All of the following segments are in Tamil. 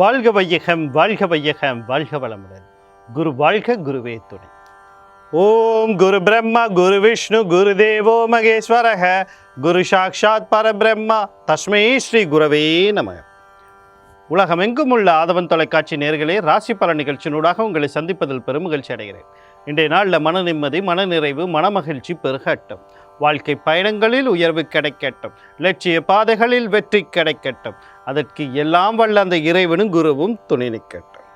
வாழ்க வையகம் வாழ்க வையகம் வாழ்க வளமுடன். குரு வாழ்க, குருவே துணை. ஓம் குரு பிரம்மா குரு விஷ்ணு குரு தேவோ மகேஸ்வரக குரு சாக்ஷாத் பரபிரம்மா தஸ்மை ஸ்ரீ குரவே நமக. உலகமெங்கும் உள்ள ஆதவன் தொலைக்காட்சி நேயர்களே, ராசி பல நிகழ்ச்சியினூடாக உங்களை சந்திப்பதில் பெரும் மகிழ்ச்சி அடைகிறேன். இன்றைய நாளில் மன நிம்மதி, மனநிறைவு, மனமகிழ்ச்சி பெருகட்டும். வாழ்க்கை பயணங்களில் உயர்வு கிடைக்கட்டும். லட்சிய பாதைகளில் வெற்றி கிடைக்கட்டும். அதற்கு எல்லாம் வல்ல அந்த இறைவனும் குருவும் துணை நிற்கட்டும்.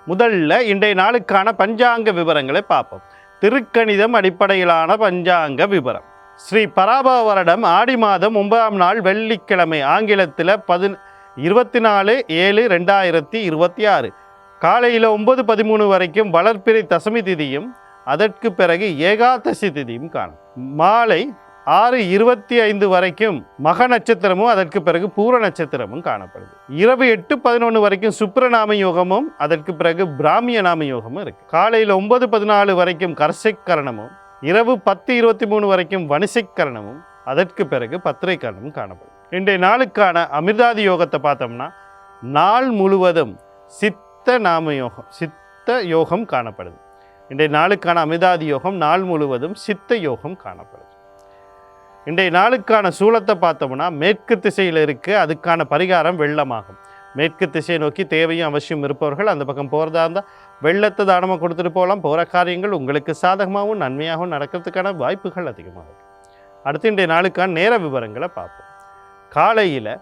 முதல்ல இன்றைய நாளுக்கான பஞ்சாங்க விவரங்களை பார்ப்போம். திருக்கணிதம் அடிப்படையிலான பஞ்சாங்க விவரம். ஸ்ரீ பராபவ வருடம் ஆடி மாதம் 9ஆம் நாள் வெள்ளிக்கிழமை, ஆங்கிலத்தில் 24/7/2026 காலையில் 9:13 வரைக்கும் வளர்ப்பிறை தசமி திதியும் அதற்கு பிறகு ஏகாதசி திதியும் காணும். மாலை 6:25 வரைக்கும் மக நட்சத்திரமும் அதற்கு பிறகு பூர நட்சத்திரமும் காணப்படுது. இரவு 8:11 வரைக்கும் சுப்ரநாம யோகமும் அதற்கு பிறகு பிராமிய நாம யோகமும் இருக்கு. காலையில் 9:14 வரைக்கும் கர்சைக்கரணமும், இரவு 10:23 வரைக்கும் வணிசைக்கரணமும், அதற்கு பிறகு பத்திரை கரணமும் காணப்படும். இன்றைய நாளுக்கான அமிர்தாதி யோகத்தை பார்த்தோம்னா நாள் முழுவதும் சித்த நாம யோகம், சித்த யோகம் காணப்படுது. இன்றைய நாளுக்கான அமிர்தாதி யோகம் நாள் முழுவதும் சித்த யோகம் காணப்படுது. இன்றைய நாளுக்கான சூலத்தை பார்த்தோம்னா மேற்கு திசையில் இருக்குது. அதுக்கான பரிகாரம் வெள்ளமாகும். மேற்கு திசையை நோக்கி தேவையும் அவசியம் இருப்பவர்கள் அந்த பக்கம் போகிறதா இருந்தால் வெள்ளத்தை தானமாக கொடுத்துட்டு போகலாம். போகிற காரியங்கள் உங்களுக்கு சாதகமாகவும் நன்மையாகவும் நடக்கிறதுக்கான வாய்ப்புகள் அதிகமாக இருக்குது. அடுத்து இன்றைய நாளுக்கான நேர விவரங்களை பார்ப்போம். காலையில்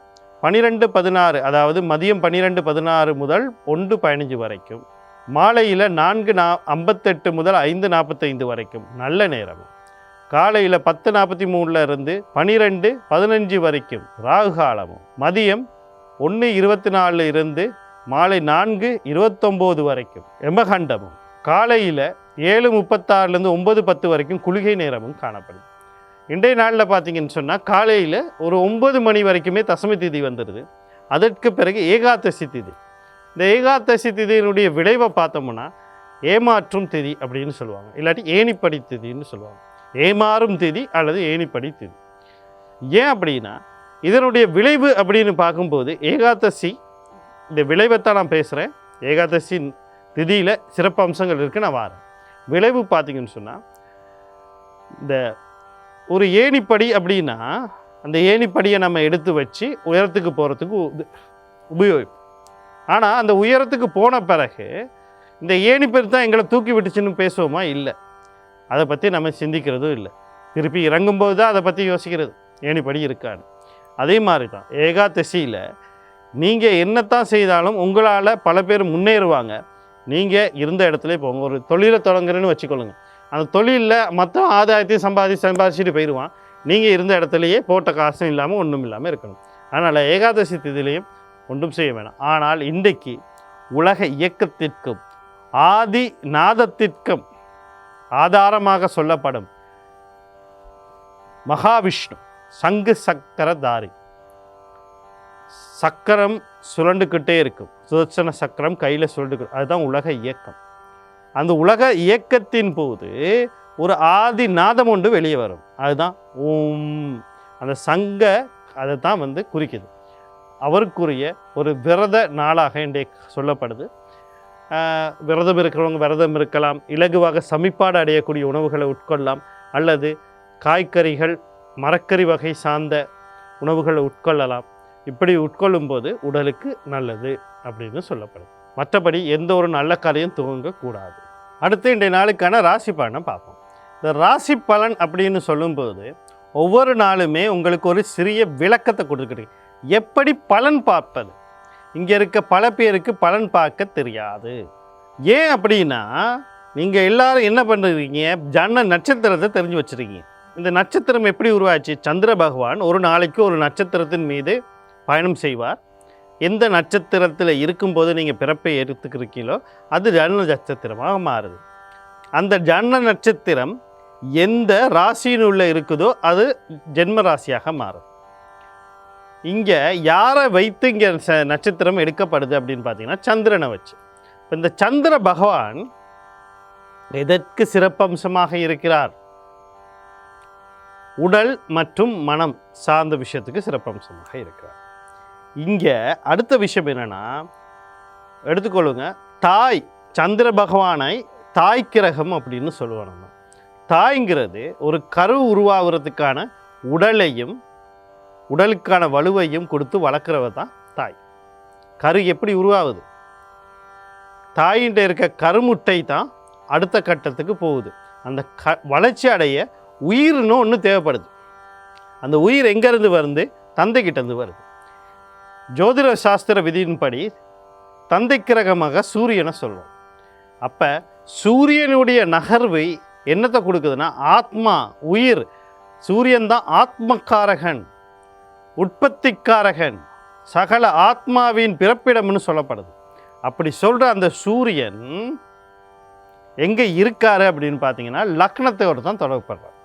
12:16, அதாவது மதியம் 12:16 முதல் 1:15 வரைக்கும், மாலையில் 4:58 முதல் 5:45 வரைக்கும் நல்ல நேரமும், காலையில் 10:43 இருந்து 12:15 வரைக்கும் ராகு காலமும், மதியம் 1:24 இருந்து மாலை 4:29 வரைக்கும் யமகண்டமும், காலையில் 7:36 9:10 வரைக்கும் குளிகை நேரமும் காணப்படுது. இன்றைய நாளில் பார்த்தீங்கன்னு சொன்னால் காலையில் ஒரு 9 மணி வரைக்குமே தசமி திதி வந்துடுது. அதற்கு பிறகு ஏகாதசி திதி. இந்த ஏகாதசி திதியினுடைய விளைவை பார்த்தோம்னா ஏமாற்றும் திதி அப்படின்னு சொல்லுவாங்க, இல்லாட்டி ஏணிப்படி திதின்னு சொல்லுவாங்க. ஏமாறும் திதி அல்லது ஏணிப்படி திதி. ஏன் அப்படின்னா இதனுடைய விளைவு அப்படின்னு பார்க்கும்போது ஏகாதசி, இந்த விளைவைத்தான் நான் பேசுகிறேன். ஏகாதசி திதியில் சிறப்பு அம்சங்கள் இருக்குது, நான் வாரேன். விளைவு பார்த்தீங்கன்னு சொன்னால் இந்த ஒரு ஏணிப்படி அப்படின்னா அந்த ஏணிப்படியை நம்ம எடுத்து வச்சு உயரத்துக்கு போகிறதுக்கு உபயோகிப்போம். ஆனால் அந்த உயரத்துக்கு போன பிறகு இந்த ஏணிப்படி தான் எங்களை தூக்கி விட்டுச்சுன்னு பேசுவோமா? இல்லை, அதை பற்றி நம்ம சிந்திக்கிறதும் இல்லை. திருப்பி இறங்கும்போது தான் அதை பற்றி யோசிக்கிறது, ஏணிப்படி இருக்கான்னு. அதே மாதிரி தான் ஏகாதசியில் நீங்கள் என்னத்தான் செய்தாலும் உங்களால் பல பேர் முன்னேறுவாங்க. நீங்கள் இருந்த இடத்துல போங்க. ஒரு தொழிலை தொடங்குறேன்னு வச்சுக்கொள்ளுங்க. அந்த தொழிலில் மற்ற ஆதாயத்தையும் சம்பாதிச்சுட்டு போயிடுவான். நீங்கள் இருந்த இடத்துலையே போட்ட காசும் இல்லாமல் ஒன்றும் இல்லாமல் இருக்கணும். அதனால் ஏகாதசி திதிலையும் ஒன்றும் செய்ய வேணாம். ஆனால் இன்றைக்கு உலக இயக்கத்திற்கும் ஆதி நாதத்திற்கும் ஆதாரமாக சொல்லப்படும் மகாவிஷ்ணு சங்கு சக்கரதாரி, சக்கரம் சுழண்டுக்கிட்டே இருக்கும், சுதர்சன சக்கரம் கையில் சுழண்டுக்கிட்டு, அதுதான் உலக இயக்கம். அந்த உலக இயக்கத்தின் போது ஒரு ஆதி நாதம் ஒன்று வெளியே வரும், அதுதான் ஓம். அந்த சங்க அதை தான் குறிக்குது. அவருக்குரிய ஒரு விரத நாளாக இன்றைக்கு சொல்லப்படுது. விரதம் இருக்கிறவங்க விரதம் இருக்கலாம், இலகுவாக சமிப்பாடு அடையக்கூடிய உணவுகளை உட்கொள்ளலாம், அல்லது காய்கறிகள் மரக்கறி வகை சார்ந்த உணவுகளை உட்கொள்ளலாம். இப்படி உட்கொள்ளும்போது உடலுக்கு நல்லது அப்படின்னு சொல்லப்படுது. மற்றபடி எந்த ஒரு நல்ல காரியம் துவங்கக்கூடாது. அடுத்து இன்றைய நாளுக்கான ராசி பலனை பார்ப்போம். இந்த ராசி பலன் அப்படின்னு சொல்லும்போது ஒவ்வொரு நாளுமே உங்களுக்கு ஒரு சிறிய விளக்கத்தை கொடுத்துக்கிட்டு எப்படி பலன் பார்ப்பது. இங்கே இருக்க பல பேருக்கு பலன் பார்க்க தெரியாது. ஏன் அப்படின்னா நீங்கள் எல்லாரும் என்ன பண்ணுறீங்க, ஜன்ன நட்சத்திரத்தை தெரிஞ்சு வச்சுருக்கீங்க. இந்த நட்சத்திரம் எப்படி உருவாச்சு? சந்திர பகவான் ஒரு நாளைக்கு ஒரு நட்சத்திரத்தின் மீது பயணம் செய்வார். எந்த நட்சத்திரத்தில் இருக்கும்போது நீங்கள் பிறப்பை எடுத்துக்கிறீங்களோ அது ஜன்ன நட்சத்திரமாக மாறுது. அந்த ஜன்ன நட்சத்திரம் எந்த ராசியினுள்ள இருக்குதோ அது ஜென்ம ராசியாக மாறும். இங்கே யாரை வைத்து இங்கே நட்சத்திரம் எடுக்கப்படுது அப்படின்னு பார்த்தீங்கன்னா சந்திரனை வச்சு. இப்போ இந்த சந்திர பகவான் எதற்கு சிறப்பம்சமாக இருக்கிறார்? உடல் மற்றும் மனம் சார்ந்த விஷயத்துக்கு சிறப்பம்சமாக இருக்கிறார். இங்கே அடுத்த விஷயம் என்னென்னா, எடுத்துக்கொள்ளுங்க, தாய் சந்திர பகவானை தாய் கிரகம் அப்படின்னு சொல்லுவோம். நம்ம தாய்ங்கிறது ஒரு கரு உருவாகிறதுக்கான உடலையும் உடலுக்கான வலுவையும் கொடுத்து வளர்க்குறவ தான் தாய். கரு எப்படி உருவாகுது? தாயின்ட்ட இருக்க கருமுட்டை தான் அடுத்த கட்டத்துக்கு போகுது. அந்த வளர்ச்சி அடைய உயிர்னு ஒன்று தேவைப்படுது. அந்த உயிர் எங்கேருந்து வருது? தந்தைக்கிட்டேருந்து வருது. ஜோதிட சாஸ்திர விதியின்படி தந்தை கிரகமாக சூரியனை சொல்லுவோம். அப்போ சூரியனுடைய நகர்வு என்னத்தை கொடுக்குதுன்னா ஆத்மா, உயிர். சூரியன் தான் ஆத்மக்காரகன், உற்பத்திக்காரகன், சகல ஆத்மாவின் பிறப்பிடம்னு சொல்லப்படுது. அப்படி சொல்கிற அந்த சூரியன் எங்கே இருக்காரு அப்படின்னு பார்த்தீங்கன்னா லக்னத்தோடு தான் தொடர்படுறார்.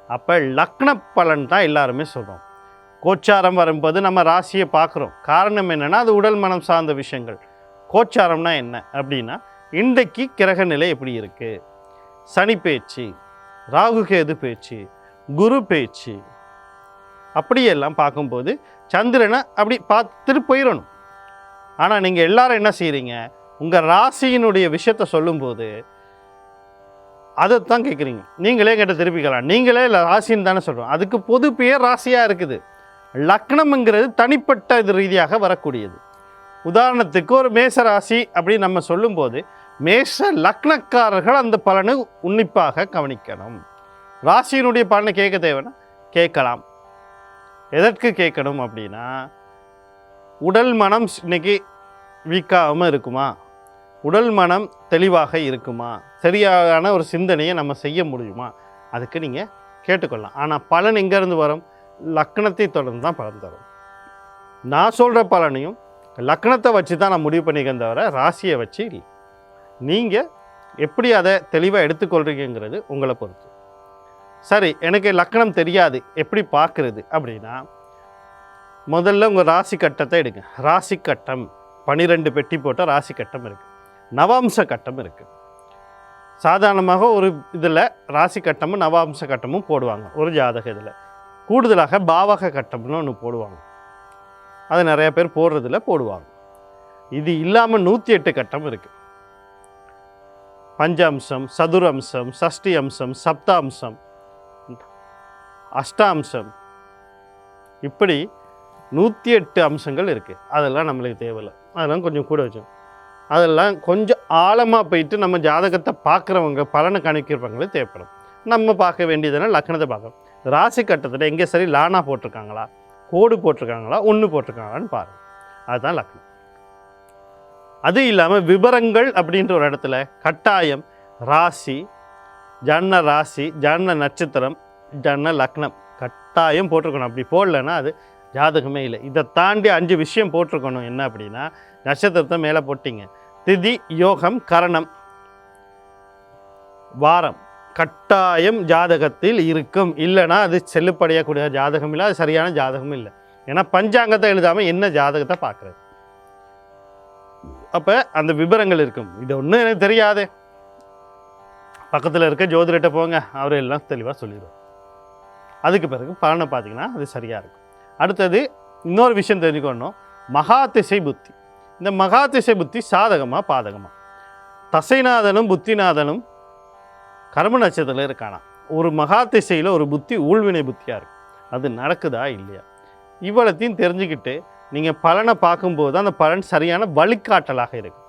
அப்போ லக்ன பலன் தான் எல்லாருமே சொல்கிறோம். கோச்சாரம் வரும்போது நம்ம ராசியை பார்க்குறோம். காரணம் என்னென்னா அது உடல் மனம் சார்ந்த விஷயங்கள். கோச்சாரம்னா என்ன அப்படின்னா இன்றைக்கு கிரக நிலை எப்படி இருக்குது, சனி பேச்சு, ராகு கேது பேச்சு, குரு பேச்சு, அப்படியெல்லாம் பார்க்கும்போது சந்திரனை அப்படி பார்த்துட்டு போயிடணும். ஆனால் நீங்கள் எல்லாரும் என்ன செய்கிறீங்க, உங்கள் ராசியினுடைய விஷயத்தை சொல்லும்போது அதைத்தான் கேட்குறீங்க. நீங்களே கேட்ட திருப்பிக்கலாம். நீங்களே இல்லை ராசின்னு தானே சொல்கிறோம். அதுக்கு பொது பெயர் ராசியாக இருக்குது. லக்னம்ங்கிறது தனிப்பட்ட இது ரீதியாக வரக்கூடியது. உதாரணத்துக்கு ஒரு மேச ராசி அப்படின்னு நம்ம சொல்லும்போது மேஷ லக்னக்காரர்கள் அந்த பலனை உன்னிப்பாக கவனிக்கணும். ராசியினுடைய பலனை கேட்க தேவைன்னா கேட்கலாம். எதற்கு கேட்கணும் அப்படின்னா உடல் மனம் இன்னைக்கு வீக்காகாமல் இருக்குமா, உடல் மனம் தெளிவாக இருக்குமா, சரியான ஒரு சிந்தனையை நம்ம செய்ய முடியுமா, அதுக்கு நீங்கள் கேட்டுக்கொள்ளலாம். ஆனால் பலன் எங்கேருந்து வரும்? லக்னத்தை தொடர்ந்து தான் பலன் தரும். நான் சொல்கிற பலனையும் லக்னத்தை வச்சு தான் நான் முடிவு பண்ணிக்கிறேன் தவிர ராசியை வச்சு இல்லை. நீங்கள் எப்படி அதை தெளிவாக எடுத்துக்கொள்கிறீங்கிறது உங்களை பொறுத்து. சரி, எனக்கு லக்னம் தெரியாது, எப்படி பார்க்குறது அப்படின்னா முதல்ல உங்கள் ராசி கட்டத்தை எடுங்க. ராசி கட்டம் 12 பெட்டி போட்ட ராசி கட்டம் இருக்குது, நவாம்ச கட்டம் இருக்குது. சாதாரணமாக ஒரு இதில் ராசி கட்டமும் நவாம்ச கட்டமும் போடுவாங்க ஒரு ஜாதக இதில். கூடுதலாக பாவக கட்டம்னு ஒன்று போடுவாங்க. அது நிறைய பேர் போடுறதில்ல, போடுவாங்க. இது இல்லாமல் 108 கட்டம் இருக்குது. பஞ்சாம்சம், சதுரம்சம், சஷ்டி அம்சம், சப்தாம்சம், அஷ்டாம்சம், இப்படி 108 அம்சங்கள் இருக்குது. அதெல்லாம் நம்மளுக்கு தேவையில்லை. அதெல்லாம் கொஞ்சம் கூட வச்சோம். அதெல்லாம் கொஞ்சம் ஆழமாக போயிட்டு நம்ம ஜாதகத்தை பார்க்குறவங்க, பலனை கணிக்கிறவங்களுக்கு தேவைப்படும். நம்ம பார்க்க வேண்டியதுன்னா லக்னத்தை பார்க்கணும். ராசி கட்டத்தில் எங்கே சரி லானா போட்டிருக்காங்களா, கோடு போட்டிருக்காங்களா, ஒன்று போட்டிருக்காங்களான்னு பாருங்கள். அதுதான் லக்னம். அது இல்லாமல் விபரங்கள் அப்படின்ற ஒரு இடத்துல கட்டாயம் ராசி, ஜன்ன ராசி, ஜன்ன நட்சத்திரம், ஜன்ன லக்னம் கட்டாயம் போட்டிருக்கணும். அப்படி போடலைன்னா அது ஜாதகமே இல்லை. இதை தாண்டி 5 விஷயம் போட்டிருக்கணும். என்ன அப்படின்னா நட்சத்திரத்தை மேலே போட்டிங்க, திதி, யோகம், கரணம், வாரம் கட்டாயம் ஜாதகத்தில் இருக்கும். இல்லைன்னா அது செல்லுப்படையக்கூடிய ஜாதகம் இல்லை, அது சரியான ஜாதகமும் இல்லை. ஏன்னா பஞ்சாங்கத்தை எழுதாமல் என்ன ஜாதகத்தை பார்க்குறது? அப்போ அந்த விவரங்கள் இருக்கும். இது ஒன்றும் எனக்கு தெரியாதே, பக்கத்தில் இருக்க ஜோதிடர்கிட்ட போங்க, அவர் எல்லாம் தெளிவாக சொல்லிடுவார். அதுக்கு பிறகு பலனை பார்த்தீங்கன்னா அது சரியாக இருக்கும். அடுத்தது இன்னொரு விஷயம் தெரிஞ்சுக்கணும், மகாதிசை புத்தி. இந்த மகாதிசை புத்தி சாதகமாக பாதகமாக? தசைநாதனும் புத்திநாதனும் கர்ம நட்சத்திரத்தில் இருக்கானா. ஒரு மகாதிசையில் ஒரு புத்தி ஊழ்வினை புத்தியாக இருக்குது. அது நடக்குதா இல்லையா, இவ்வளத்தையும் தெரிஞ்சுக்கிட்டு நீங்கள் பலனை பார்க்கும்போது அந்த பலன் சரியான வழிகாட்டலாக இருக்கும்.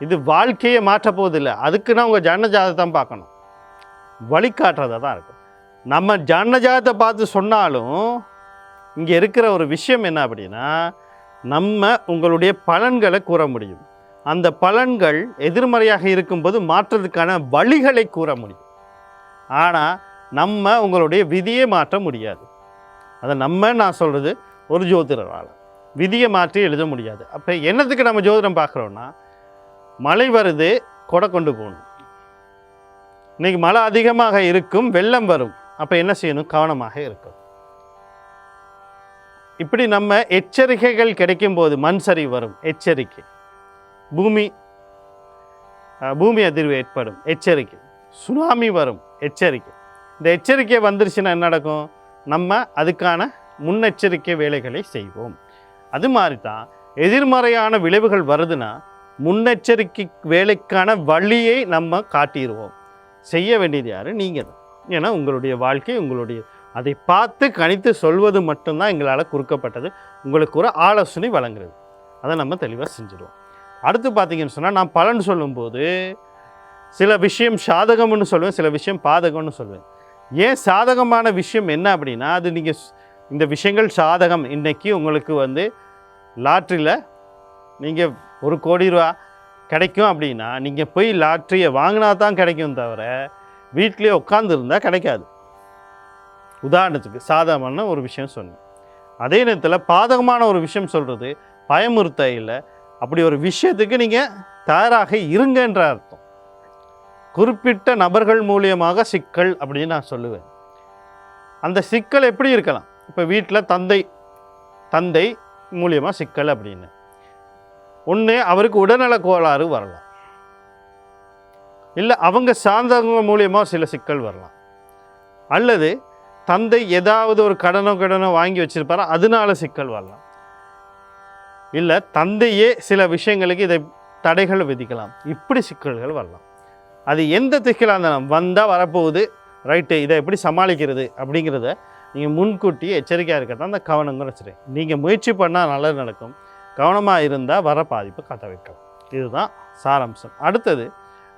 இது வாழ்க்கையை மாற்ற போவதில்லை. அதுக்குன்னா உங்கள் ஜன்ன ஜாதகத்தை தான் பார்க்கணும், வழிகாட்டுறதாக தான் இருக்கும். நம்ம ஜன்ன ஜாதகத்தை பார்த்து சொன்னாலும் இங்கே இருக்கிற ஒரு விஷயம் என்ன அப்படின்னா நம்ம உங்களுடைய பலன்களை கூற முடியும். அந்த பலன்கள் எதிர்மறையாக இருக்கும்போது மாற்றத்துக்கான வழிகளை கூற முடியும். ஆனால் நம்ம உங்களுடைய விதியை மாற்ற முடியாது. அதை நான் சொல்கிறது ஒரு ஜோதிடரால் விதியை மாற்றி எழுத முடியாது. அப்போ என்னத்துக்கு நம்ம ஜோதிடம் பார்க்குறோன்னா, மழை வருது, கொடை கொண்டு போகணும். இன்றைக்கி மழை அதிகமாக இருக்கும், வெள்ளம் வரும். அப்போ என்ன செய்யணும்? கவனமாக இருக்கும். இப்படி நம்ம எச்சரிக்கைகள் கிடைக்கும்போது மண் சரிவு வரும், எச்சரிக்கை. பூமி அதிர்வு ஏற்படும், எச்சரிக்கை. சுனாமி வரும், எச்சரிக்கை. இந்த எச்சரிக்கை வந்துருச்சுன்னா என்ன நடக்கும்? நம்ம அதுக்கான முன்னெச்சரிக்கை வேலைகளை செய்வோம். அது மாதிரி தான் எதிர்மறையான விளைவுகள் வருதுன்னா முன்னெச்சரிக்கை வேலைக்கான வழியை நம்ம காட்டிடுவோம். செய்ய வேண்டியது யார்? நீங்கள் தான். ஏன்னா உங்களுடைய வாழ்க்கை உங்களுடைய அதை பார்த்து கணித்து சொல்வது மட்டும்தான் எங்களால் குறுக்கப்பட்டது. உங்களுக்கு ஒரு ஆலோசனை வழங்குறது, அதை நம்ம தெளிவாக செஞ்சுடுவோம். அடுத்து பார்த்தீங்கன்னு சொன்னால், நான் பலன் சொல்லும்போது சில விஷயம் சாதகம்னு சொல்லுவேன், சில விஷயம் பாதகம்னு சொல்லுவேன். ஏன் சாதகமான விஷயம் என்ன அப்படின்னா, அது நீங்கள் இந்த விஷயங்கள் சாதகம். இன்றைக்கி உங்களுக்கு லாட்ரியில் நீங்கள் 1 கோடி ரூபா கிடைக்கும் அப்படின்னா நீங்கள் போய் லாட்ரியை வாங்கினா தான் கிடைக்கும் தவிர வீட்டிலே உட்காந்துருந்தால் கிடைக்காது. உதாரணத்துக்கு சாதகமான ஒரு விஷயம் சொன்னேன். அதே நேரத்தில் பாதகமான ஒரு விஷயம் சொல்கிறது பயமுறுத்த இல்லை. அப்படி ஒரு விஷயத்துக்கு நீங்கள் தயாராக இருங்கன்ற அர்த்தம். குறிப்பிட்ட நபர்கள் மூலியமாக சிக்கல் அப்படின்னு நான் சொல்லுவேன். அந்த சிக்கல் எப்படி இருக்கலாம்? இப்போ வீட்டில் தந்தை மூலியமாக சிக்கல் அப்படின்னு ஒன்று, அவருக்கு உடல்நல கோளாறு வரலாம், இல்லை அவங்க சார்ந்தவங்க மூலியமாக சில சிக்கல் வரலாம், அல்லது தந்தை ஏதாவது ஒரு கடனோ வாங்கி வச்சிருப்பாரா அதனால சிக்கல் வரலாம், இல்லை தந்தையே சில விஷயங்களுக்கு இதை தடைகள் விதிக்கலாம். இப்படி சிக்கல்கள் வரலாம். அது எந்த சிக்கலாக இருந்தாலும் வந்தால் வரப்போகுது, ரைட்டு, இதை எப்படி சமாளிக்கிறது அப்படிங்கிறத நீங்கள் முன்கூட்டியே எச்சரிக்கையாக இருக்கிறதா அந்த கவனங்கள் வச்சுருக்கேன். நீங்கள் முயற்சி பண்ணால் நல்லது நடக்கும், கவனமாக இருந்தால் வர பாதிப்பை கத்த வைக்கலாம். இதுதான் சாராம்சம். அடுத்தது,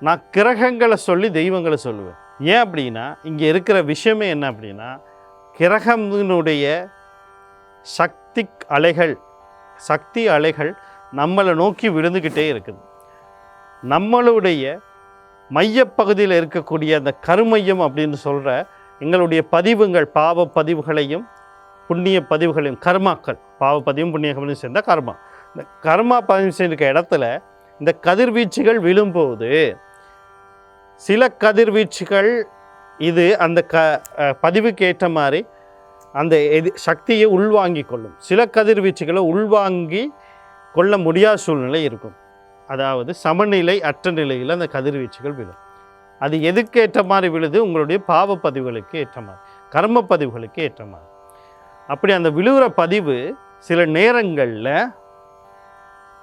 நான் கிரகங்களை சொல்லி தெய்வங்களை சொல்லுவேன். ஏன் அப்படின்னா, இங்கே இருக்கிற விஷயமே என்ன அப்படின்னா, கிரகத்தினுடைய சக்தி அலைகள் நம்மளை நோக்கி விழுந்துக்கிட்டே இருக்குது. நம்மளுடைய மையப்பகுதியில் இருக்கக்கூடிய அந்த கருமையம் அப்படின்னு சொல்கிற எங்களுடைய பதிவுகள், பாவ பதிவுகளையும் புண்ணிய பதிவுகளையும், கர்மாக்கள், பாவ பதிவும் புண்ணிய பதிவும் சேர்ந்தால் கர்மா, இந்த கர்மா பதிவு செய்திருக்க இடத்துல இந்த கதிர்வீச்சுகள் விழும்போது சில கதிர்வீச்சுகள் இது அந்த பதிவுக்கு ஏற்ற மாதிரி அந்த சக்தியை உள்வாங்கி கொள்ளும். சில கதிர்வீச்சுகளை உள்வாங்கி கொள்ள முடியாத சூழ்நிலை இருக்கும். அதாவது சமநிலை அற்ற நிலையில் அந்த கதிர்வீச்சுகள் விழும். அது எதுக்கு ஏற்ற மாதிரி விழுது? உங்களுடைய பாவ பதிவுகளுக்கு ஏற்ற மாதிரி, கர்ம பதிவுகளுக்கு ஏற்ற மாதிரி. அப்படி அந்த விழுகிற பதிவு சில நேரங்களில்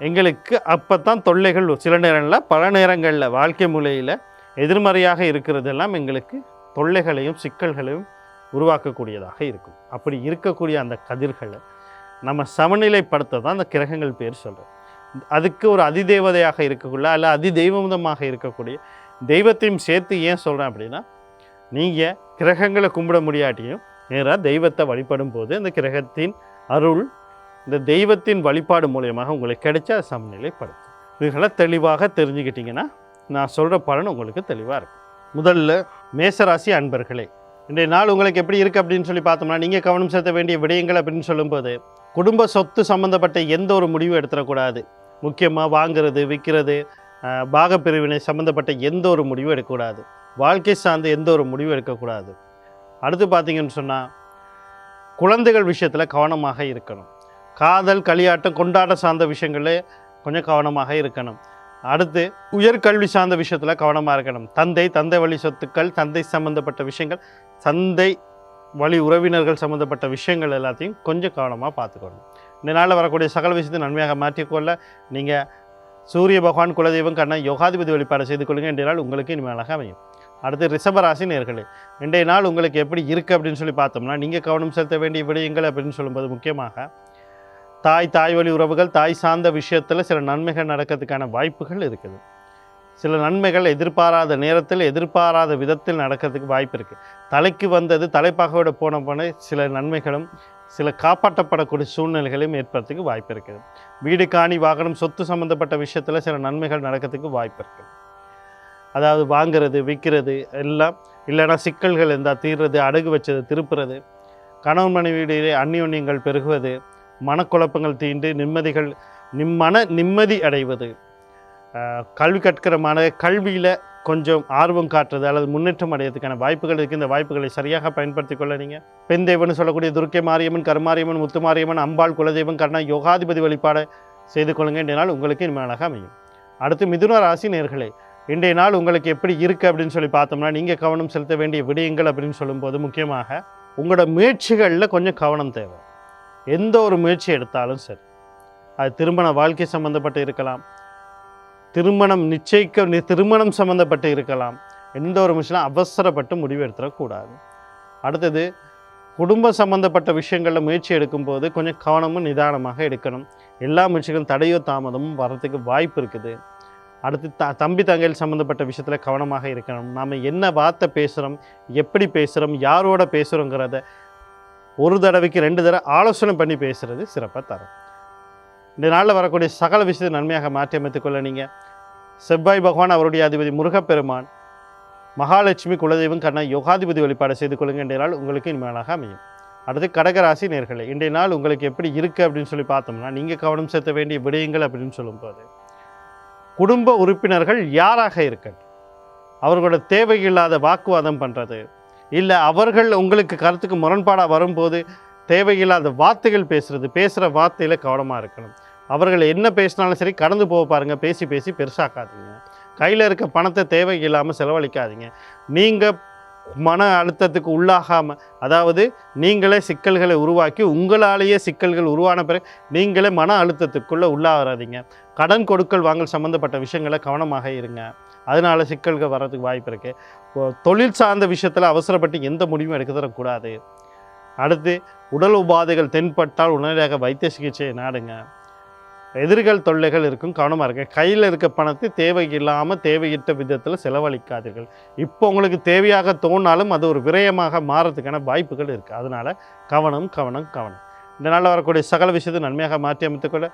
எங்களுக்கு அப்போ தான் தொல்லைகள், சில நேரங்களில் பல நேரங்களில் வாழ்க்கை முறையில் எதிர்மறையாக இருக்கிறதெல்லாம் எங்களுக்கு தொல்லைகளையும் சிக்கல்களையும் உருவாக்கக்கூடியதாக இருக்கும். அப்படி இருக்கக்கூடிய அந்த கதிர்களை நம்ம சமநிலைப்படுத்த தான் அந்த கிரகங்கள் பேர் சொல்கிறோம். அதுக்கு ஒரு அதிதேவதையாக இருக்கக்கூடிய அல்ல அதிதெய்வமாக இருக்கக்கூடிய தெய்வத்தையும் சேர்த்து ஏன் சொல்கிறேன் அப்படின்னா, நீங்கள் கிரகங்களை கும்பிட முடியாட்டியும் நேராக தெய்வத்தை வழிபடும் போது அந்த கிரகத்தின் அருள் இந்த தெய்வத்தின் வழிபாடு மூலியமாக உங்களுக்கு கிடைச்ச சமநிலைப்படுத்தும். இதுகளை தெளிவாக தெரிஞ்சுக்கிட்டிங்கன்னா நான் சொல்கிற பலன் உங்களுக்கு தெளிவாக இருக்கும். முதல்ல மேசராசி அன்பர்களே, இன்றைய நாள் உங்களுக்கு எப்படி இருக்குது அப்படின்னு சொல்லி பார்த்தோம்னா, நீங்கள் கவனம் செலுத்த வேண்டிய விடயங்கள் அப்படின்னு சொல்லும்போது, குடும்ப சொத்து சம்மந்தப்பட்ட எந்த ஒரு முடிவும் எடுத்துடக்கூடாது. முக்கியமாக வாங்கிறது, விற்கிறது, பாகப்பிரிவினை சம்மந்தப்பட்ட எந்த ஒரு முடிவும் எடுக்கக்கூடாது. வாழ்க்கை சார்ந்த எந்த ஒரு முடிவும் எடுக்கக்கூடாது. அடுத்து பார்த்திங்கன்னு சொன்னால், குழந்தைகள் விஷயத்தில் கவனமாக இருக்கணும். காதல், களியாட்டம், கொண்டாட்டம் சார்ந்த விஷயங்களே கொஞ்சம் கவனமாக இருக்கணும். அடுத்து உயர்கல்வி சார்ந்த விஷயத்தில் கவனமாக இருக்கணும். தந்தை வழி சொத்துக்கள், தந்தை சம்மந்தப்பட்ட விஷயங்கள், தந்தை வழி உறவினர்கள் சம்மந்தப்பட்ட விஷயங்கள் எல்லாத்தையும் கொஞ்சம் கவனமாக பார்த்துக்கணும். இந்த நாளில் வரக்கூடிய சகல விஷயத்தை நன்மையாக மாற்றிக்கொள்ள நீங்கள் சூரிய பகவான், குலதெய்வம், கண்ணன், யோகாதிபதி வழிபாடு செய்து கொள்ளுங்கள். இன்றைய நாள் உங்களுக்கு இனிமேலாக அமையும். அடுத்து ரிஷபராசி நேயர்களே, இன்றைய நாள் உங்களுக்கு எப்படி இருக்குது அப்படின்னு சொல்லி பார்த்தோம்னா, நீங்கள் கவனம் செலுத்த வேண்டிய விடயங்கள் அப்படின்னு சொல்லும்போது முக்கியமாக தாய் வழி உறவுகள், தாய் சார்ந்த விஷயத்தில் சில நன்மைகள் நடக்கிறதுக்கான வாய்ப்புகள் இருக்குது. சில நன்மைகள் எதிர்பாராத நேரத்தில் எதிர்பாராத விதத்தில் நடக்கிறதுக்கு வாய்ப்பு இருக்குது. தலைக்கு வந்தது தலைப்பாகோட போன சில நன்மைகளும் சில காப்பாற்றப்படக்கூடிய சூழ்நிலைகளையும் ஏற்படுறதுக்கு வாய்ப்பு இருக்குது. வீடு, காணி, வாகனம், சொத்து சம்மந்தப்பட்ட விஷயத்தில் சில நன்மைகள் நடக்கிறதுக்கு வாய்ப்பு இருக்குது. அதாவது வாங்கிறது, விற்கிறது எல்லாம், இல்லைனா சிக்கல்கள் இருந்தால் தீர்றது, அடகு வச்சது திருப்புறது, கணவன் மனைவியிடையே அந்யோன்யங்கள் பெருகுவது, மனக்குழப்பங்கள் தீண்டு மன நிம்மதி அடைவது, கல்வி கற்கிற கல்வியில் கொஞ்சம் ஆர்வம் காட்டுறது அல்லது முன்னேற்றம் அடையிறதுக்கான வாய்ப்புகள் இருக்குது. இந்த வாய்ப்புகளை சரியாக பயன்படுத்தி கொள்ள நீங்கள் பெண் தெய்வம்னு சொல்லக்கூடிய துர்க்கை மாரியம்மன், கருமாரியம்மன், முத்துமாரியம்மன், அம்பாள், குலதெய்வம், கர்ணா, யோகாதிபதி வழிபாடு செய்து கொள்ளுங்கள். இன்றைய நாள் உங்களுக்கு இனிமேலாக அமையும். அடுத்து மிதுன ராசி நேயர்களே, இன்றைய நாள் உங்களுக்கு எப்படி இருக்குது அப்படின்னு சொல்லி பார்த்தோம்னா, நீங்கள் கவனம் செலுத்த வேண்டிய விடயங்கள் அப்படின்னு சொல்லும்போது முக்கியமாக உங்களோட முயற்சிகளில் கொஞ்சம் கவனம் தேவை. எந்த ஒரு முயற்சி எடுத்தாலும் சரி, அது திருமண வாழ்க்கை சம்மந்தப்பட்டு இருக்கலாம், திருமணம் சம்மந்தப்பட்டு இருக்கலாம். எந்த ஒரு விஷயம் அவசரப்பட்டு முடிவு எடுத்துடக்கூடாது. அடுத்தது குடும்ப சம்மந்தப்பட்ட விஷயங்களில் முயற்சி எடுக்கும்போது கொஞ்சம் கவனமும் நிதானமாக எடுக்கணும். எல்லா முயற்சிகளும் தடையோ தாமதமும் வர்றதுக்கு வாய்ப்பு இருக்குது. அடுத்து தம்பி தங்கையில் சம்மந்தப்பட்ட விஷயத்தில் கவனமாக இருக்கணும். நாம் என்ன வார்த்தை பேசுகிறோம், எப்படி பேசுகிறோம், யாரோட பேசுகிறோங்கிறத ஒரு தடவைக்கு 2 தடவை ஆலோசனை பண்ணி பேசுகிறது சிறப்பாக தரும். இந்த நாளில் வரக்கூடிய சகல விஷயத்தை நன்மையாக மாற்றி அமைத்துக்கொள்ள நீங்கள் செவ்வாய் பகவான், அவருடைய அதிபதி முருகப்பெருமான், மகாலட்சுமி, குலதெய்வம், கண்ணன், யோகாதிபதி வழிபாடு செய்து கொள்ளுங்க. இன்றைய நாள் உங்களுக்கு இனிமையாக அமையும். அடுத்து கடகராசி நேர்களே, இன்றைய நாள் உங்களுக்கு எப்படி இருக்குது அப்படின்னு சொல்லி பார்த்தோம்னா, நீங்கள் கவனம் செலுத்த வேண்டிய விடயங்கள் அப்படின்னு சொல்லும்போது, குடும்ப உறுப்பினர்கள் யாராக இருக்கட்டும், அவர்களோட தேவையில்லாத வாக்குவாதம் பண்ணுறது, இல்லை அவர்கள் உங்களுக்கு கருத்துக்கு முரண்பாடாக வரும்போது தேவையில்லாத வார்த்தைகள் பேசுகிற வார்த்தையில் கவனமாக இருக்கணும். அவர்கள் என்ன பேசினாலும் சரி கடந்து போக பாருங்கள். பேசி பெருசாக்காதீங்க. கையில் இருக்க பணத்தை தேவையில்லாமல் செலவழிக்காதீங்க. நீங்கள் மன அழுத்தத்துக்கு உள்ளாகாமல், அதாவது நீங்களே சிக்கல்களை உருவாக்கி உங்களாலேயே சிக்கல்கள் உருவான பிறகு நீங்களே மன அழுத்தத்துக்குள்ளே உள்ளாகாதீங்க. கடன் கொடுக்கல் வாங்கல் சம்மந்தப்பட்ட விஷயங்களை கவனமாக இருங்க. அதனால் சிக்கல்கள் வர்றதுக்கு வாய்ப்பு இருக்குது. தொழில் சார்ந்த விஷயத்தில் அவசரப்பட்டு எந்த முடிவும் எடுக்க தரக்கூடாது. அடுத்து உடல் உபாதைகள் தென்பட்டால் உடனடியாக வைத்திய சிகிச்சையை நாடுங்க. எதிர்கள் தொல்லைகள் இருக்கும், கவனமாக இருங்க. கையில் இருக்க பணத்தை தேவையில்லாமல் தேவையிட்ட விதத்தில் செலவழிக்காதீர்கள். இப்போ உங்களுக்கு தேவையாக தோணாலும் அது ஒரு விரயமாக மாறதுக்கான வாய்ப்புகள் இருக்குது. அதனால் கவனம். இந்த நாளில் வரக்கூடிய சகல விஷயத்தை நன்மையாக மாற்றி அமைத்துக்கொள்ள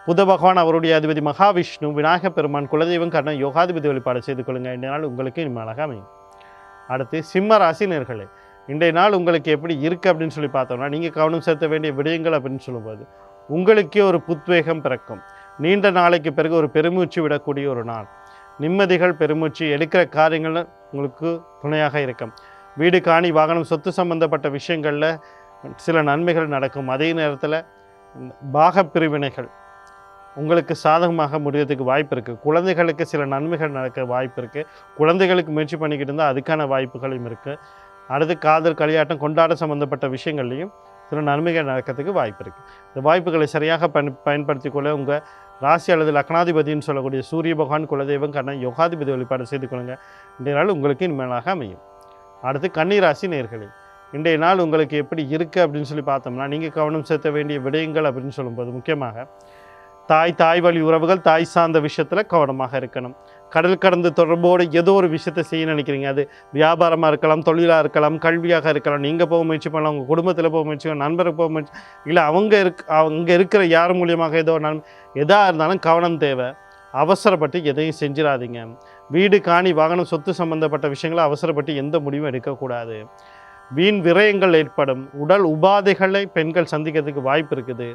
புத பகவான், அவருடைய அதிபதி மகாவிஷ்ணு, விநாயக பெருமான், குலதெய்வம், கண்ணன், யோகாதிபதி வழிபாடு செய்து கொள்ளுங்கள். இந்த நாள் உங்களுக்கு இனிமையாக அமையும். அடுத்து சிம்ம ராசி நேர்களே, இன்றைய நாள் உங்களுக்கு எப்படி இருக்குது அப்படின்னு சொல்லி பார்த்தோம்னா, நீங்கள் கவனம் செலுத்த வேண்டிய விடயங்கள் அப்படின்னு சொல்லும்போது, உங்களுக்கே ஒரு புத்வேகம் பிறக்கும். நீண்ட நாளைக்கு பிறகு ஒரு பெருமூச்சு விடக்கூடிய ஒரு நாள். நிம்மதிகள், பெருமூச்சு எடுக்கிற காரியங்கள் உங்களுக்கு துணையாக இருக்கும். வீடு, காணி, வாகனம், சொத்து சம்பந்தப்பட்ட விஷயங்களில் சில நன்மைகள் நடக்கும். அதே நேரத்தில் பாகப்பிரிவினைகள் உங்களுக்கு சாதகமாக முடியறதுக்கு வாய்ப்பு இருக்குது. குழந்தைகளுக்கு சில நன்மைகள் நடக்க வாய்ப்பு இருக்குது. குழந்தைகளுக்கு முயற்சி பண்ணிக்கிட்டு இருந்தால் அதுக்கான வாய்ப்புகளும் இருக்குது. அடுத்து காதல், களியாட்டம், கொண்டாட சம்மந்தப்பட்ட விஷயங்கள்லையும் சில நன்மைகள் நடக்கிறதுக்கு வாய்ப்பு இருக்குது. இந்த வாய்ப்புகளை சரியாக பயன்படுத்தி கொள்ள உங்கள் ராசி அல்லது லக்னாதிபதினு சொல்லக்கூடிய சூரிய பகவான், குலதெய்வம், கண்ணன், யோகாதிபதி வழிபாடு செய்து கொள்ளுங்கள். இன்றைய நாள் உங்களுக்கு இனிமேலாக அமையும். அடுத்து கன்னிராசி நேர்களே, இன்றைய நாள் உங்களுக்கு எப்படி இருக்குது அப்படின்னு சொல்லி பார்த்தோம்னா, நீங்கள் கவனம் செலுத்த வேண்டிய விடயங்கள் அப்படின்னு சொல்லும்போது முக்கியமாக தாய் வழி உறவுகள், தாய் சார்ந்த விஷயத்தில் கவனமாக இருக்கணும். கடல் கடந்து தொடர்போடு ஏதோ ஒரு விஷயத்தை செய்ய நினைக்கிறீங்க. அது வியாபாரமாக இருக்கலாம், தொழிலாக இருக்கலாம், கல்வியாக இருக்கலாம். நீங்கள் போக முயற்சி பண்ணலாம், உங்கள் குடும்பத்தில் போக முயற்சி, நண்பருக்கு போக முயற்சி, இல்லை அவங்க இருக்கிற யார் மூலியமாக எதாக இருந்தாலும் கவனம் தேவை. அவசரப்பட்டு எதையும் செஞ்சிடாதீங்க. வீடு, காணி, வாகனம், சொத்து சம்மந்தப்பட்ட விஷயங்களை அவசரப்பட்டு எந்த முடிவும் எடுக்கக்கூடாது. வீண் விரயங்கள் ஏற்படும். உடல் உபாதைகளை பெண்கள் சந்திக்கிறதுக்கு வாய்ப்பு இருக்குது.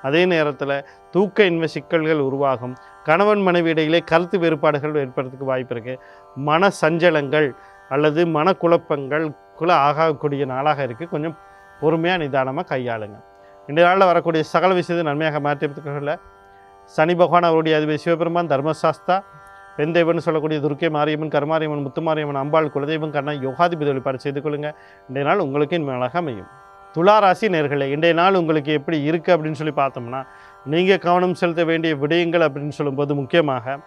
அதே நேரத்தில் தூக்க சிக்கல்கள் உருவாகும். கணவன் மனைவி இடையிலே கருத்து வேறுபாடுகள் ஏற்படுறதுக்கு வாய்ப்பு இருக்குது. மன சஞ்சலங்கள் அல்லது மனக்குழப்பங்களுக்குள்ளே ஆகக்கூடிய நாளாக இருக்குது. கொஞ்சம் பொறுமையாக நிதானமாக கையாளுங்க. இந்த நாளில் வரக்கூடிய சகல விஷயத்தை நன்மையாக மாற்றிக்கொள்ள சனி பகவான், அவருடைய அதிபதி சிவபெருமான், தர்மசாஸ்தா, பெண் தெய்வம்னு சொல்லக்கூடிய துர்க்கை மாரியம்மன், கருமாரியம்மன், முத்துமாரியம்மன், அம்பாள், குலதெய்வம், கண்ணன், யோகாதிபதி வழிபாடு செய்து கொள்ளுங்கள். இன்றைய நாள் உங்களுக்கு இனிமையாக அமையும். துளாராசி நேர்களே, இன்றைய நாள் உங்களுக்கு எப்படி இருக்குது அப்படின்னு சொல்லி பார்த்தோம்னா, நீங்கள் கவனம் செலுத்த வேண்டிய விடயங்கள் அப்படின்னு சொல்லும்போது முக்கியமாக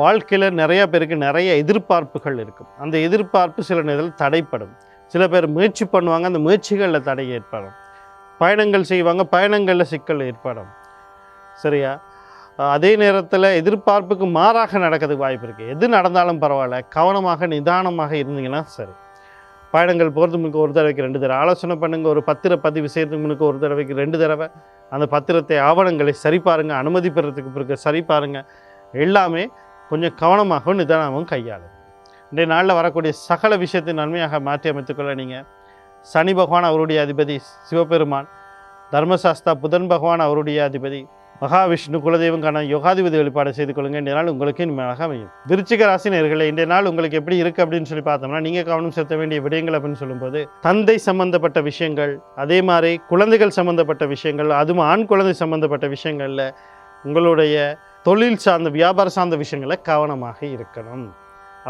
வாழ்க்கையில் நிறைய பேருக்கு நிறைய எதிர்பார்ப்புகள் இருக்கும். அந்த எதிர்பார்ப்பு சில நேரத்தில் தடைப்படும். சில பேர் முயற்சி பண்ணுவாங்க, அந்த முயற்சிகளில் தடை ஏற்படும். பயணங்கள் செய்வாங்க, பயணங்களில் சிக்கல் ஏற்படும். சரியா? அதே நேரத்தில் எதிர்பார்ப்புக்கு மாறாக நடக்கிறதுக்கு வாய்ப்பு இருக்குது. எது நடந்தாலும் பரவாயில்ல, கவனமாக நிதானமாக இருந்தீங்கன்னா சரி. பயணங்கள் போகிறதுக்கு முன்னுக்கு ஒரு தடவைக்கு 2 தடவை ஆலோசனை பண்ணுங்கள். ஒரு பத்திர பதிவு செய்கிறதுக்கு முன்னுக்கு ஒரு தடவைக்கு 2 தடவை அந்த பத்திரத்தை, ஆவணங்களை சரி பாருங்கள். அனுமதி பெறத்துக்கு பிறகு சரி பாருங்கள். எல்லாமே கொஞ்சம் கவனமாகவும் நிதானமாகவும் கையாளுங்க. இன்றைய நாளில் வரக்கூடிய சகல விஷயத்தை நன்மையாக மாற்றி அமைத்துக்கொள்ள நீங்கள் சனி பகவான், அவருடைய அதிபதி சிவபெருமான், தர்மசாஸ்தா புதன் பகவான், அவருடைய அதிபதி மகாவிஷ்ணு, குலதெய்வம், கண்ணன், யோகாதிபதி வழிபாடு செய்து கொள்ளுங்கள். இன்றைய நாள் உங்களுக்கு இனிமையாக அமையும். விருச்சிக ராசி நேயர்களே, இன்றைய நாள் உங்களுக்கு எப்படி இருக்குது அப்படின்னு சொல்லி பார்த்தோம்னா, நீங்கள் கவனம் செலுத்த வேண்டிய விடயங்கள் அப்படின்னு சொல்லும்போது தந்தை சம்பந்தப்பட்ட விஷயங்கள், அதே மாதிரி குழந்தைகள் சம்பந்தப்பட்ட விஷயங்கள், அதுவும் ஆண் குழந்தை சம்பந்தப்பட்ட விஷயங்களில் உங்களுடைய தொழில் சார்ந்த வியாபாரம் சார்ந்த விஷயங்களை கவனமாக இருக்கணும்.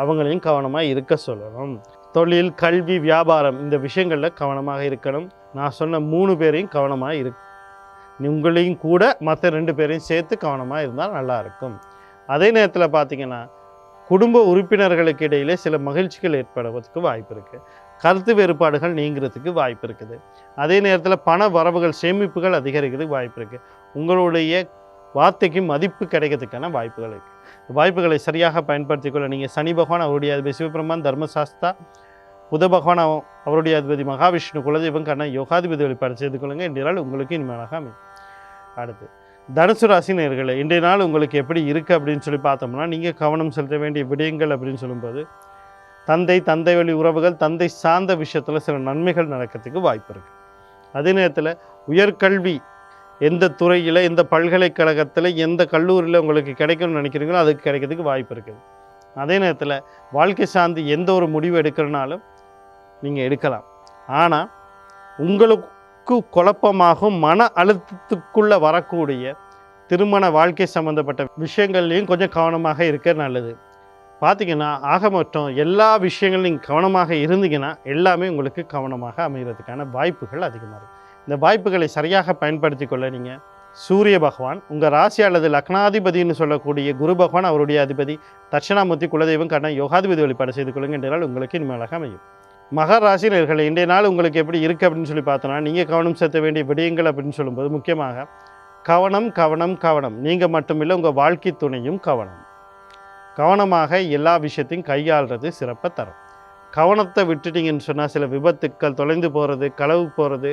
அவங்களையும் கவனமாக இருக்க சொல்லணும். தொழில், கல்வி, வியாபாரம் இந்த விஷயங்களில் கவனமாக இருக்கணும். நான் சொன்ன 3 பேரையும் கவனமாக உங்களையும் கூட மற்ற 2 பேரையும் சேர்த்து கவனமாக இருந்தால் நல்லாயிருக்கும். அதே நேரத்தில் பார்த்திங்கன்னா குடும்ப உறுப்பினர்களுக்கு இடையிலே சில மகிழ்ச்சிகள் ஏற்படுவதற்கு வாய்ப்பு இருக்குது. கருத்து வேறுபாடுகள் நீங்கிறதுக்கு வாய்ப்பு இருக்குது. அதே நேரத்தில் பண வரவுகள் சேமிப்புகள் அதிகரிக்கிறதுக்கு வாய்ப்பு இருக்குது. உங்களுடைய வார்த்தைக்கு மதிப்பு கிடைக்கிறதுக்கான வாய்ப்புகள் இருக்குது. வாய்ப்புகளை சரியாக பயன்படுத்தி கொள்ள நீங்கள் சனி பகவான் அவருடைய அதிபதி சிவபெருமான், தர்மசாஸ்தா புத பகவான் அவருடைய அதிபதி மகாவிஷ்ணு, குலதெய்வம் கண்ண யோகாதிபதி வழிபாடு செய்து கொள்ளுங்கள். இன்றைய நாள் உங்களுக்கு இனிமேலாக அமையும். அடுத்து தனுசு ராசி நேயர்களே, இன்றைய நாள் உங்களுக்கு எப்படி இருக்குது அப்படின்னு சொல்லி பார்த்தோம்னா, நீங்கள் கவனம் செலுத்த வேண்டிய விடயங்கள் அப்படின்னு சொல்லும்போது தந்தை வழி உறவுகள், தந்தை சார்ந்த விஷயத்தில் சில நன்மைகள் நடக்கிறதுக்கு வாய்ப்பு இருக்குது. அதே நேரத்தில் உயர்கல்வி எந்த துறையில், எந்த பல்கலைக்கழகத்தில், எந்த கல்லூரியில் உங்களுக்கு கிடைக்கணும்னு நினைக்கிறீங்களோ அதுக்கு கிடைக்கிறதுக்கு வாய்ப்பு இருக்குது. அதே நேரத்தில் வாழ்க்கை சார்ந்து எந்த ஒரு முடிவு எடுக்கிறனாலும் நீங்கள் எடுக்கலாம். ஆனால் உங்களுக்கு குழப்பமாகவும் மன அழுத்தத்துக்குள்ளே வரக்கூடிய திருமண வாழ்க்கை சம்மந்தப்பட்ட விஷயங்கள்லையும் கொஞ்சம் கவனமாக இருக்க நல்லது. பார்த்திங்கன்னா ஆக மொத்தம் எல்லா விஷயங்களும் நீங்கள் கவனமாக இருந்தீங்கன்னா எல்லாமே உங்களுக்கு கவனமாக அமைகிறதுக்கான வாய்ப்புகள் அதிகமாக இருக்குது. இந்த வாய்ப்புகளை சரியாக பயன்படுத்தி கொள்ள நீங்கள் சூரிய பகவான் உங்கள் ராசி அல்லது லக்னாதிபதினு சொல்லக்கூடிய குரு பகவான் அவருடைய அதிபதி தட்சிணாமூர்த்தி குலதெய்வம் கண்ண யோகாதிபதி வழிபாடு செய்து கொள்ளுங்கள். இன்றைய நாள் உங்களுக்கு இனிமேலாக அமையும். மகர ராசி நேயர்களே, இன்றைய நாள் உங்களுக்கு எப்படி இருக்குது அப்படின்னு சொல்லி பார்த்தோன்னா, நீங்கள் கவனம் செலுத்த வேண்டிய விடயங்கள் அப்படின்னு சொல்லும்போது முக்கியமாக கவனம் கவனம் கவனம். நீங்கள் மட்டுமில்லை, உங்கள் வாழ்க்கை துணையும் கவனமாக எல்லா விஷயத்தையும் கையாளுறது சிறப்பாக தரும். கவனத்தை விட்டுட்டிங்கன்னு சொன்னால் சில விபத்துக்கள், தொலைந்து போகிறது, களவு போகிறது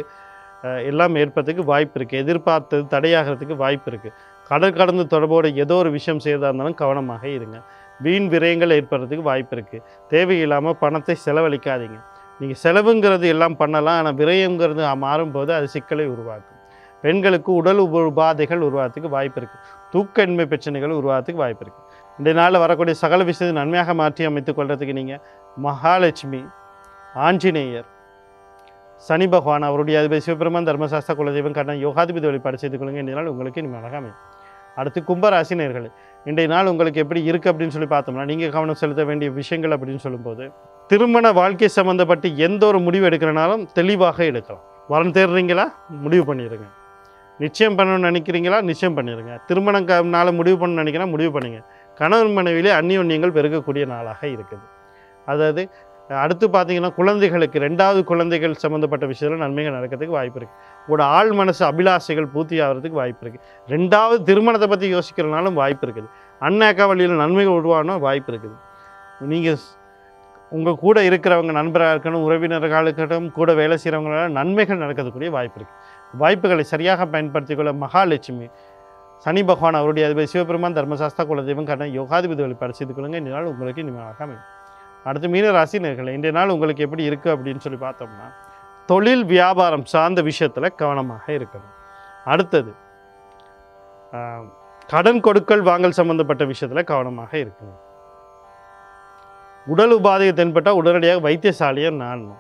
எல்லாம் ஏற்படுறதுக்கு வாய்ப்பு இருக்குது. எதிர்பார்த்தது தடையாகிறதுக்கு வாய்ப்பு இருக்குது. கடல் கடந்து தொடர்போடு ஏதோ ஒரு விஷயம் செய்யறதா இருந்தாலும் கவனமாக இருங்க. வீண் விரயங்கள் ஏற்படுறதுக்கு வாய்ப்பு இருக்குது. தேவையில்லாமல் பணத்தை செலவழிக்காதீங்க. நீங்கள் செலவுங்கிறது எல்லாம் பண்ணலாம், ஆனால் விரயங்கிறது மாறும்போது அது சிக்கலை உருவாக்கும். பெண்களுக்கு உடல் உபாதைகள் உருவாகிறதுக்கு வாய்ப்பு இருக்குது. தூக்கமின்மை பிரச்சனைகள் உருவாகிறதுக்கு வாய்ப்பு இருக்குது. இன்றைய நாளில் வரக்கூடிய சகல விஷயத்தை நன்மையாக மாற்றி அமைத்துக் கொள்றதுக்கு நீங்கள் மகாலட்சுமி, ஆஞ்சநேயர், சனி பகவான் அவருடைய அதிபதி சிவபெருமான், தர்மசாஸ்தா குலதெய்வம் கண்ண யோகாதிபதி வழிபாடு செய்து கொள்ளுங்கள். இன்றைய நாள் உங்களுக்கு இனிமேலாக அமையும். அடுத்து கும்பராசி நேயர்களே, இன்றைய நாள் உங்களுக்கு எப்படி இருக்குது அப்படின்னு சொல்லி பார்த்தோம்னா, நீங்கள் கவனம் செலுத்த வேண்டிய விஷயங்கள் அப்படின்னு சொல்லும்போது திருமண வாழ்க்கை சம்மந்தப்பட்டு எந்த ஒரு முடிவு எடுக்கிறனாலும் தெளிவாக எடுக்கலாம். வரன் தேடுறீங்களா, முடிவு பண்ணிடுங்க. நிச்சயம் பண்ணணும்னு நினைக்கிறீங்களா, நிச்சயம் பண்ணிடுங்க. திருமணம் நாளை முடிவு பண்ணணும்னு நினைக்கிறா முடிவு பண்ணுங்க. கணவன் மனைவியிலே அந்நியோன்யங்கள் பெருகக்கூடிய நாளாக இருக்குது. அதாவது அடுத்து பார்த்தீங்கன்னா குழந்தைகளுக்கு 2வது குழந்தைகள் சம்மந்தப்பட்ட விஷயத்தில் நன்மைகள் நடக்கிறதுக்கு வாய்ப்பு இருக்குது. உங்களோட ஆள் மனசு அபிலாஷைகள் பூர்த்தி ஆகிறதுக்கு வாய்ப்பு இருக்குது. 2வது திருமணத்தை பற்றி யோசிக்கிறனாலும் வாய்ப்பு இருக்குது. அண்ணாக்கா வழியில் நன்மைகள் உருவாகணும் வாய்ப்பு இருக்குது. நீங்கள் உங்கள் கூட இருக்கிறவங்க நண்பராக இருக்கணும், உறவினர்களாக இருக்கட்டும், கூட வேலை செய்கிறவங்களால நன்மைகள் நடக்கிறதுக்கூடிய வாய்ப்பு இருக்குது. வாய்ப்புகளை சரியாக பயன்படுத்திக் கொள்ள மகாலட்சுமி, சனி பகவான் அவருடைய அதிபதி சிவபெருமான், தர்மசாஸ்தா குலதெய்வம் கண்ண யோகாதிபதி வழிபாடு செய்து கொள்ளுங்கள். இந்த நாள் உங்களுக்கு இனிமேலாக அமையும். அடுத்து மீன ராசி நேயர்களே, இன்றைய நாள் உங்களுக்கு எப்படி இருக்குது அப்படின்னு சொல்லி பார்த்தோம்னா, தொழில் வியாபாரம் சார்ந்த விஷயத்தில் கவனமாக இருக்கணும். அடுத்தது கடன் கொடுக்கல் வாங்கல் சம்மந்தப்பட்ட விஷயத்தில் கவனமாக இருக்கணும். உடல் உபாதை தென்பட்டால் உடனடியாக வைத்தியசாலையை நாடணும்.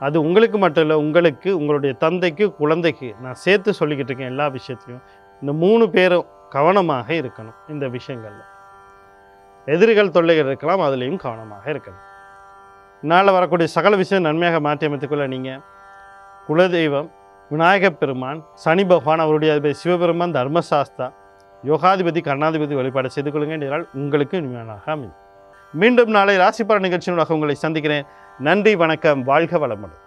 அது உங்களுக்கு மட்டும் இல்லை, உங்களுக்கு, உங்களுடைய தந்தைக்கு, குழந்தைக்கு நான் சேர்த்து சொல்லிக்கிட்டு இருக்கேன். எல்லா விஷயத்துலையும் இந்த 3 பேரும் கவனமாக இருக்கணும். இந்த விஷயங்களில் எதிரிகள் தொல்லைகள் இருக்கலாம், அதுலேயும் கவனமாக இருக்கணும். இதனால் வரக்கூடிய சகல விஷயம் நன்மையாக மாற்றி அமைத்துக்கொள்ள நீங்கள் குலதெய்வம் விநாயகப் பெருமான், சனி பகவான் அவருடைய அதிபதி சிவபெருமான், தர்மசாஸ்தா யோகாதிபதி கர்ணாதிபதி வழிபாடு செய்து கொள்ளுங்கள். என்றால் உங்களுக்கு இனிமையாக அமையும். மீண்டும் நாளை ராசிபலன் நிகழ்ச்சியினூடாக உங்களை சந்திக்கிறேன். நன்றி, வணக்கம், வாழ்க வளமுடன்.